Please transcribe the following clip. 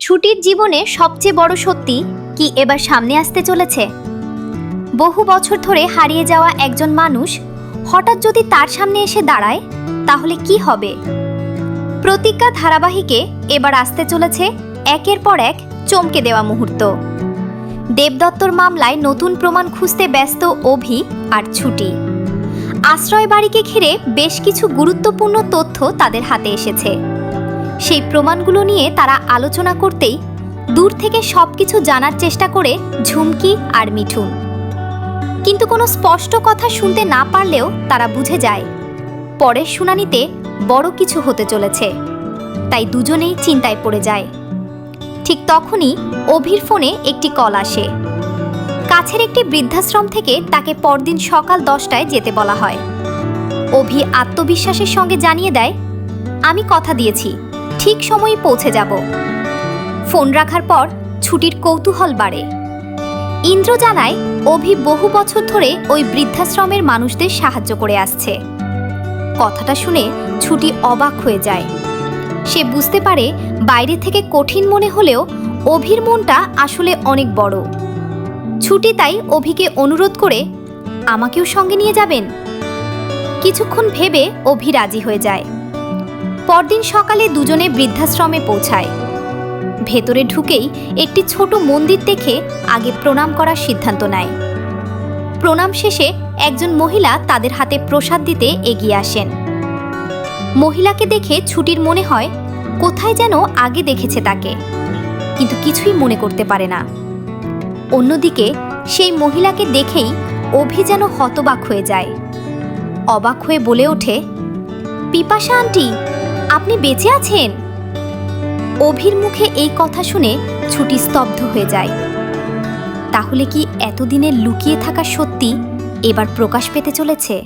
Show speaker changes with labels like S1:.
S1: ছুটির জীবনে সবচেয়ে বড় সত্যি কি এবার সামনে আসতে চলেছে? বহু বছর ধরে হারিয়ে যাওয়া একজন মানুষ হঠাৎ যদি তার সামনে এসে দাঁড়ায়, তাহলে কি হবে? প্রতিজ্ঞা ধারাবাহিকে এবার আসতে চলেছে একের পর এক চমকে দেওয়া মুহূর্ত। দেবদত্তর মামলায় নতুন প্রমাণ খুঁজতে ব্যস্ত অভি আর ছুটি। আশ্রয় বাড়িকে ঘিরে বেশ কিছু গুরুত্বপূর্ণ তথ্য তাদের হাতে এসেছে। সেই প্রমাণগুলো নিয়ে তারা আলোচনা করতেই দূর থেকে সবকিছু জানার চেষ্টা করে ঝুমকি আর মিঠুন। কিন্তু কোনো স্পষ্ট কথা শুনতে না পারলেও তারা বুঝে যায় পরের শুনানিতে বড় কিছু হতে চলেছে। তাই দুজনেই চিন্তায় পড়ে যায়। ঠিক তখনই অভির ফোনে একটি কল আসে। কাছের একটি বৃদ্ধাশ্রম থেকে তাকে পরদিন সকাল 10টায় যেতে বলা হয়। অভি আত্মবিশ্বাসের সঙ্গে জানিয়ে দেয়, আমি কথা দিয়েছি, ঠিক সময়ে পৌঁছে যাব। ফোন রাখার পর ছুটির কৌতূহল বাড়ে। ইন্দ্র জানায় অভি বহু বছর ধরে ওই বৃদ্ধাশ্রমের মানুষদের সাহায্য করে আসছে। কথাটা শুনে ছুটি অবাক হয়ে যায়। সে বুঝতে পারে বাইরে থেকে কঠিন মনে হলেও অভির মনটা আসলে অনেক বড়। ছুটি তাই অভিকে অনুরোধ করে, আমাকেও সঙ্গে নিয়ে যাবেন? কিছুক্ষণ ভেবে অভি রাজি হয়ে যায়। পরদিন সকালে দুজনে বৃদ্ধাশ্রমে পৌঁছায়। ভেতরে ঢুকেই একটি ছোট মন্দির দেখে আগে প্রণাম করার সিদ্ধান্ত নেয়। প্রণাম শেষে একজন মহিলা তাদের হাতে প্রসাদ দিতে এগিয়ে আসেন। মহিলাকে দেখে ছুটির মনে হয় কোথায় যেন আগে দেখেছে তাকে, কিন্তু কিছুই মনে করতে পারে না। অন্যদিকে সেই মহিলাকে দেখেই অভি যেন হতবাক হয়ে যায়। অবাক হয়ে বলে ওঠে, পিপাসা আন্টি, আপনি বেঁচে আছেন? অভির মুখে এই কথা শুনে ছুটি স্তব্ধ হয়ে যায়। তাহলে কি এতদিনের লুকিয়ে থাকা সত্যি এবার প্রকাশ পেতে চলেছে?